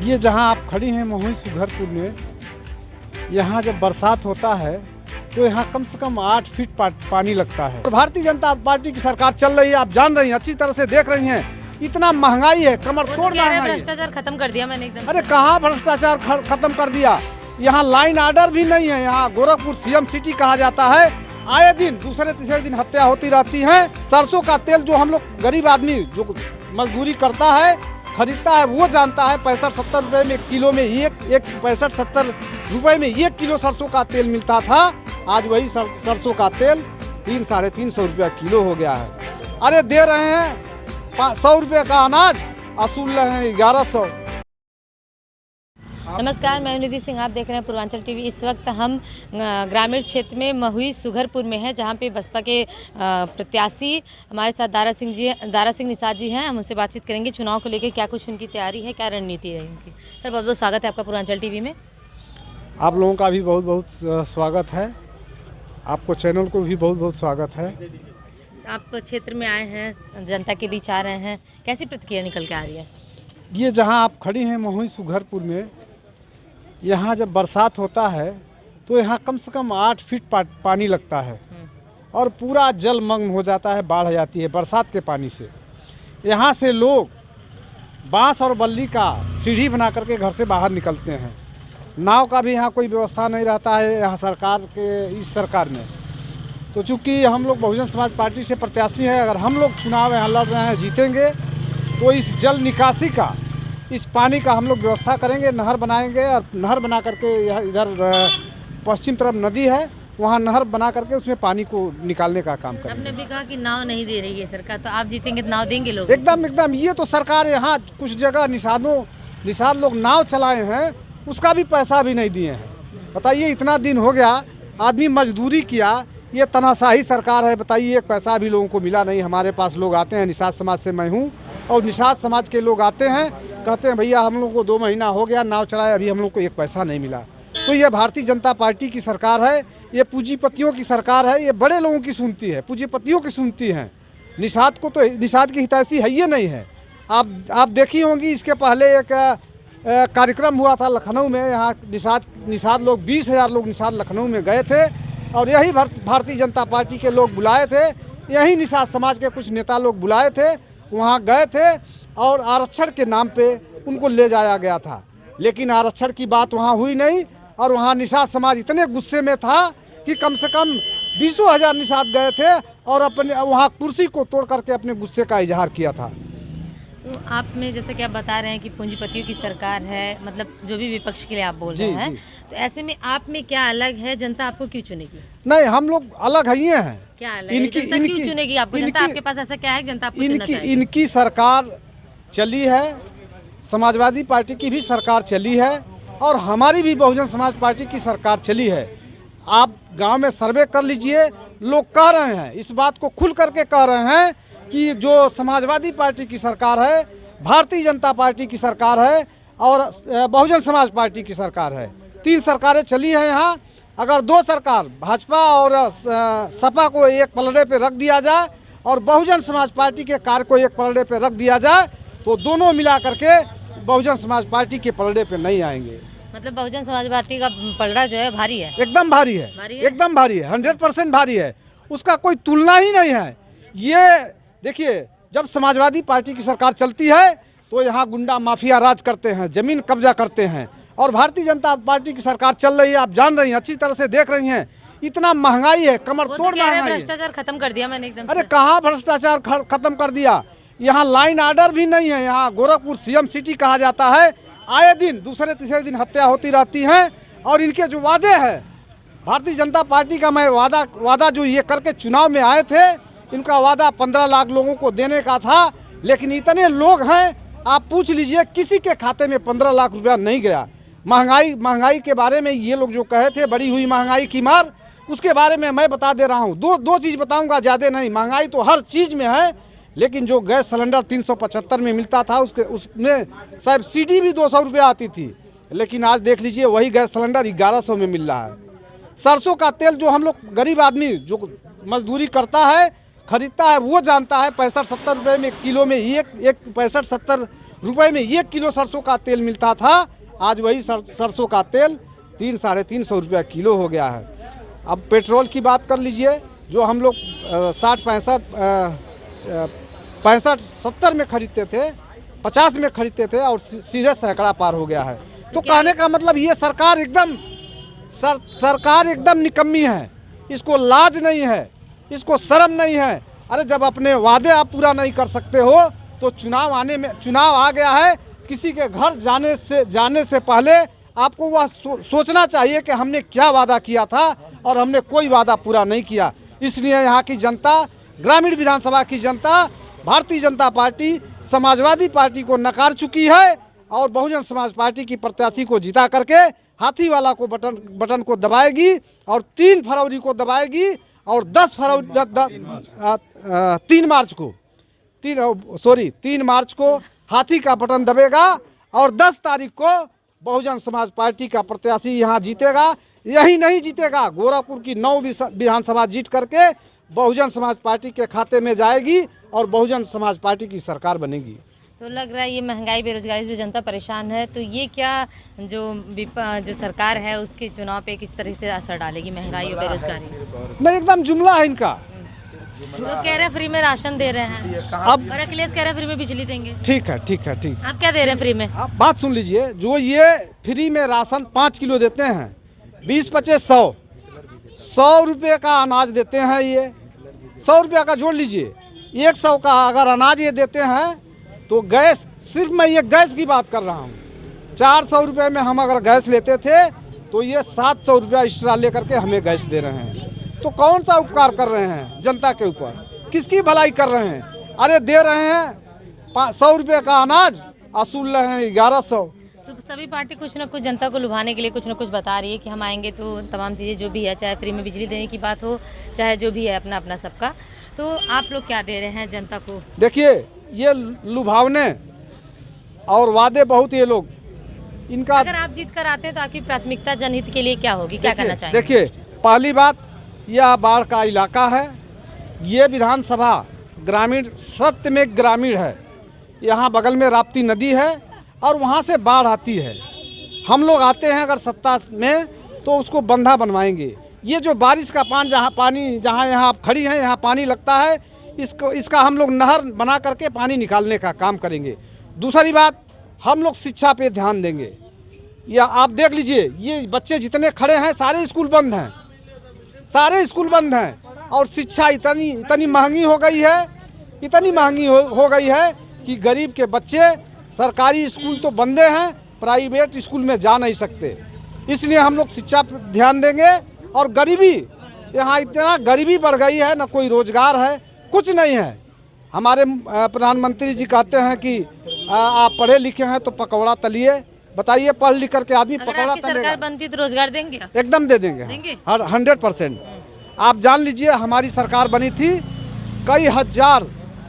ये जहां आप खड़ी हैं महुई सुघरपुर में, यहाँ जब बरसात होता है तो यहाँ कम से कम 8 फीट पानी लगता है। भारतीय जनता पार्टी की सरकार चल रही है, आप जान रही हैं, अच्छी तरह से देख रही हैं। इतना महंगाई है, कमर तोड़ महंगाई। भ्रष्टाचार खत्म कर दिया मैंने एकदम। अरे कहाँ भ्रष्टाचार खत्म कर दिया, यहाँ लाइन आर्डर भी नहीं है। यहाँ गोरखपुर सीएम सिटी कहा जाता है, आए दिन दूसरे तीसरे दिन हत्या होती रहती है। सरसों का तेल जो हम लोग गरीब आदमी जो मजदूरी करता है खरीदता है वो जानता है, 65-70 रुपये में किलो में एक 65-70 रुपये में 1 किलो सरसों का तेल मिलता था। आज वही सरसों का तेल 300-350 रुपया किलो हो गया है। अरे दे रहे हैं 100 रुपये का अनाज, असूल रहे हैं 1100। नमस्कार, मैं निधि सिंह, आप देख रहे हैं पूर्वांचल टीवी। इस वक्त हम ग्रामीण क्षेत्र में महुई सुघरपुर में हैं, जहां पे बसपा के प्रत्याशी हमारे साथ दारा सिंह निषाद जी हैं। हम उनसे बातचीत करेंगे चुनाव को लेकर, क्या कुछ उनकी तैयारी है, क्या रणनीति है उनकी। सर, बहुत बहुत स्वागत है आपका पूर्वांचल टीवी में। आप लोगों का भी बहुत बहुत स्वागत है, आपको चैनल को भी बहुत बहुत स्वागत है। आप क्षेत्र में आए हैं, जनता के बीच आ रहे हैं, कैसी प्रतिक्रिया निकल के आ रही है? ये जहाँ आप खड़ी हैं महुई सुघरपुर में, यहाँ जब बरसात होता है तो यहाँ कम से कम 8 फीट पानी लगता है और पूरा जलमग्न हो जाता है, बाढ़ आ जाती है बरसात के पानी से। यहाँ से लोग बांस और बल्ली का सीढ़ी बना करके घर से बाहर निकलते हैं। नाव का भी यहाँ कोई व्यवस्था नहीं रहता है यहाँ इस सरकार में। तो चूँकि हम लोग बहुजन समाज पार्टी से प्रत्याशी हैं, अगर हम लोग चुनाव यहाँ लड़ रहे हैं, जीतेंगे तो इस जल निकासी का, इस पानी का हम लोग व्यवस्था करेंगे, नहर बनाएंगे। और नहर बना करके यहाँ इधर पश्चिम तरफ नदी है, वहाँ नहर बना करके उसमें पानी को निकालने का काम करेंगे। आपने भी कहा कि नाव नहीं दे रही है सरकार, तो आप जीतेंगे तो नाव देंगे लोग? एकदम। ये तो सरकार यहाँ कुछ जगह निषाद लोग नाव चलाए हैं, उसका भी पैसा भी नहीं दिए हैं। बताइए, इतना दिन हो गया, आदमी मजदूरी किया, ये तनाशाही सरकार है। बताइए, एक पैसा भी लोगों को मिला नहीं। हमारे पास लोग आते हैं, निषाद समाज से मैं हूँ, और निषाद समाज के लोग आते हैं, कहते हैं भैया हम लोग को 2 महीना हो गया नाव चलाए, अभी हम लोग को एक पैसा नहीं मिला। तो ये भारतीय जनता पार्टी की सरकार है, ये पूंजीपतियों की सरकार है, ये बड़े लोगों की सुनती है, पूंजीपतियों की सुनती हैं। निषाद को तो निषाद की हितैषी है ये नहीं है। आप देखी होंगी, इसके पहले एक कार्यक्रम हुआ था लखनऊ में, यहाँ निषाद लोग 20,000 लोग निषाद लखनऊ में गए थे, और यही भारतीय जनता पार्टी के लोग बुलाए थे, यही निषाद समाज के कुछ नेता लोग बुलाए थे, वहाँ गए थे और आरक्षण के नाम पे उनको ले जाया गया था। लेकिन आरक्षण की बात वहाँ हुई नहीं, और वहाँ निषाद समाज इतने गुस्से में था कि कम से कम 20,000 निषाद गए थे और अपने वहाँ कुर्सी को तोड़ करके अपने गुस्से का इजहार किया था। तो आप में जैसे कि आप बता रहे हैं कि पूंजीपतियों की सरकार है, मतलब जो भी विपक्ष के लिए आप बोल रहे हैं, तो ऐसे में आप में क्या अलग है? जनता आपको क्यों चुनेगी? नहीं, हम लोग अलग ही हैं। क्या अलग है? जनता क्यों चुनेगी आपको? जनता आपके पास ऐसा क्या है जनता आपको चुनना चाहेगी? इनकी सरकार चली है, समाजवादी पार्टी की भी सरकार चली है, और हमारी भी बहुजन समाज पार्टी की सरकार चली है। आप गांव में सर्वे कर लीजिए, लोग कह रहे हैं, इस बात को खुल करके कह रहे हैं कि जो समाजवादी पार्टी की सरकार है, भारतीय जनता पार्टी की सरकार है और बहुजन समाज पार्टी की सरकार है, 3 सरकारें चली हैं यहाँ। अगर 2 सरकार भाजपा और सपा को एक पलड़े पे रख दिया जाए और बहुजन समाज पार्टी के कार्य को एक पलड़े पे रख दिया जाए, तो दोनों मिला करके बहुजन समाज पार्टी के पलड़े पे नहीं आएंगे। मतलब बहुजन समाज पार्टी का पलड़ा जो है भारी है? एकदम भारी है, एकदम भारी है, 100% भारी है, उसका कोई तुलना ही नहीं है। ये देखिए, जब समाजवादी पार्टी की सरकार चलती है तो यहाँ गुंडा माफिया राज करते हैं, जमीन कब्जा करते हैं, और भारतीय जनता पार्टी की सरकार चल रही है, आप जान रही हैं, अच्छी तरह से देख रही हैं। इतना महंगाई है, कमर तोड़ महंगाई है। भ्रष्टाचार खत्म कर दिया मैंने एकदम। अरे कहाँ भ्रष्टाचार खत्म कर दिया, यहाँ लाइन आर्डर भी नहीं है। यहाँ गोरखपुर सीएम सिटी कहा जाता है, आए दिन दूसरे तीसरे दिन हत्या होती रहती है। और इनके जो वादे हैं, भारतीय जनता पार्टी का मैं वादा जो ये करके चुनाव में आए थे, इनका वादा 15 लाख लोगों को देने का था, लेकिन इतने लोग हैं, आप पूछ लीजिए, किसी के खाते में 15 लाख रुपया नहीं गया। महंगाई के बारे में ये लोग जो कहे थे, बढ़ी हुई महंगाई की मार, उसके बारे में मैं बता दे रहा हूँ। दो चीज़ बताऊँगा, ज़्यादा नहीं। महंगाई तो हर चीज़ में है, लेकिन जो गैस सिलेंडर 375 में मिलता था, उसमें सब्सिडी भी 200 रुपया आती थी, लेकिन आज देख लीजिए वही गैस सिलेंडर 1100 में मिल रहा है। सरसों का तेल जो हम लोग गरीब आदमी जो मजदूरी करता है खरीदता है वो जानता है, 65-70 रुपये में किलो में एक 65-70 रुपए में 1 किलो सरसों का तेल मिलता था, आज वही सरसों का तेल 300-350 रुपया किलो हो गया है। अब पेट्रोल की बात कर लीजिए, जो हम लोग 65-70 में खरीदते थे, 50 में खरीदते थे और सीधे सैकड़ा पार हो गया है। तो कहने का मतलब ये सरकार एकदम निकम्मी है, इसको लाज नहीं है, इसको शर्म नहीं है। अरे जब अपने वादे आप पूरा नहीं कर सकते हो तो चुनाव आ गया है, किसी के घर जाने से पहले आपको वह सोचना चाहिए कि हमने क्या वादा किया था और हमने कोई वादा पूरा नहीं किया। इसलिए यहाँ की जनता, ग्रामीण विधानसभा की जनता भारतीय जनता पार्टी, समाजवादी पार्टी को नकार चुकी है और बहुजन समाज पार्टी की प्रत्याशी को जिता करके हाथी वाला को बटन को दबाएगी और 3 फरवरी को दबाएगी और 3 मार्च को हाथी का बटन दबेगा और 10 तारीख को बहुजन समाज पार्टी का प्रत्याशी यहाँ जीतेगा। यही नहीं जीतेगा, गोरखपुर की 9 विधानसभा जीत करके बहुजन समाज पार्टी के खाते में जाएगी और बहुजन समाज पार्टी की सरकार बनेगी। तो लग रहा है ये महंगाई, बेरोजगारी से जनता परेशान है, तो ये क्या जो सरकार है उसके चुनाव पे किस तरह से असर डालेगी, महंगाई और बेरोजगारी? नहीं, एकदम जुमला है इनका। तो कह रहे हैं फ्री में राशन दे रहे हैं, अब और अखिलेश कह रहे हैं फ्री में बिजली देंगे। ठीक है। आप क्या दे रहे हैं फ्री में? आप बात सुन लीजिए, जो ये फ्री में राशन 5 किलो देते हैं, 20-25-100 रुपये का अनाज देते हैं। ये 100 रुपये का जोड़ लीजिए, 100 का अगर अनाज ये देते हैं तो गैस, सिर्फ मैं ये गैस की बात कर रहा हूँ, 400 रुपये में हम अगर गैस लेते थे तो ये 700 रुपया एक्स्ट्रा लेकर के हमें गैस दे रहे हैं। तो कौन सा उपकार कर रहे हैं जनता के ऊपर, किसकी भलाई कर रहे हैं? अरे दे रहे हैं 100 रुपये का अनाज, असूल रहे हैं 1100। तो सभी पार्टी कुछ ना कुछ जनता को लुभाने के लिए कुछ ना कुछ बता रही है कि हम आएंगे तो तमाम चीज़ें जो भी है, चाहे फ्री में बिजली देने की बात हो, चाहे जो भी है अपना अपना सबका। तो आप लोग क्या दे रहे हैं जनता को? देखिए, ये लुभावने और वादे बहुत, ये लोग इनका। अगर आप जीत कर आते हैं तो आपकी प्राथमिकता जनहित के लिए क्या होगी, क्या करना चाहेंगे? देखिए, पहली बात, यह बाढ़ का इलाका है, ये विधानसभा ग्रामीण, सत्य में ग्रामीण है। यहाँ बगल में राप्ती नदी है और वहाँ से बाढ़ आती है। हम लोग आते हैं अगर सत्ता में तो उसको बंधा बनवाएंगे। ये जो बारिश का पानी जहाँ यहाँ आप खड़ी हैं, यहाँ पानी लगता है, इसका हम लोग नहर बना करके पानी निकालने का काम करेंगे। दूसरी बात, हम लोग शिक्षा पे ध्यान देंगे। या आप देख लीजिए, ये बच्चे जितने खड़े हैं सारे स्कूल बंद हैं, और शिक्षा इतनी महंगी हो गई है, कि गरीब के बच्चे सरकारी स्कूल तो बंदे हैं, प्राइवेट स्कूल में जा नहीं सकते। इसलिए हम लोग शिक्षा पर ध्यान देंगे। और गरीबी, यहाँ इतना गरीबी बढ़ गई है, ना कोई रोजगार है, कुछ नहीं है। हमारे प्रधानमंत्री जी कहते हैं कि आप पढ़े लिखे हैं तो पकौड़ा तलिए। बताइए, पढ़ लिख करके आदमी पकौड़ा तलेगा? सरकार बनती तो रोजगार देंगे? एकदम दे देंगे 100%। आप जान लीजिए, हमारी सरकार बनी थी, कई हजार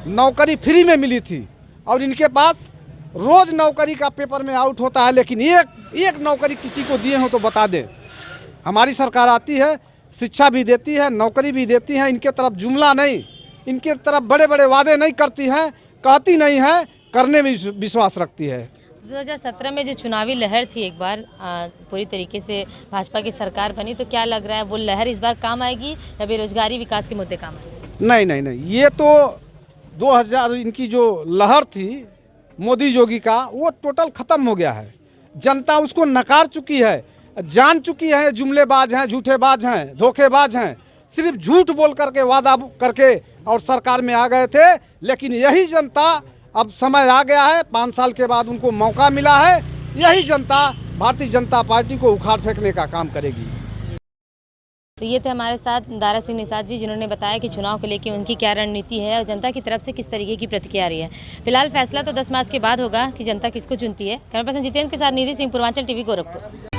नौकरी फ्री में मिली थी और इनके पास रोज नौकरी का पेपर में आउट होता है, लेकिन एक नौकरी किसी को दिए हो तो बता दें। हमारी सरकार आती है, शिक्षा भी देती है, नौकरी भी देती है। इनके तरफ जुमला नहीं, इनके तरफ बड़े बड़े वादे नहीं करती हैं, कहती नहीं है, करने में विश्वास रखती है। 2017 में जो चुनावी लहर थी, एक बार पूरी तरीके से भाजपा की सरकार बनी, तो क्या लग रहा है वो लहर इस बार काम आएगी या बेरोजगारी, विकास के मुद्दे काम आएंगे? नहीं, ये तो 2000 इनकी जो लहर थी मोदी योगी का, वो टोटल ख़त्म हो गया है। जनता उसको नकार चुकी है, जान चुकी है जुमलेबाज हैं, झूठेबाज हैं, धोखेबाज हैं। सिर्फ झूठ बोल करके, वादा करके और सरकार में आ गए थे। लेकिन यही जनता, अब समय आ गया है, 5 साल के बाद उनको मौका मिला है, यही जनता भारतीय जनता पार्टी को उखाड़ फेंकने का काम करेगी। तो ये थे हमारे साथ दारा सिंह निषाद जी, जिन्होंने बताया कि चुनाव को लेकर उनकी क्या रणनीति है और जनता की तरफ से किस तरीके की प्रतिक्रिया आ रही है। फिलहाल फैसला तो 10 मार्च के बाद होगा कि जनता किसको चुनती है। कैमरा पर्सन जितेंद्र के साथ निधि सिंह, पूर्वांचल टीवी, गोरखपुर।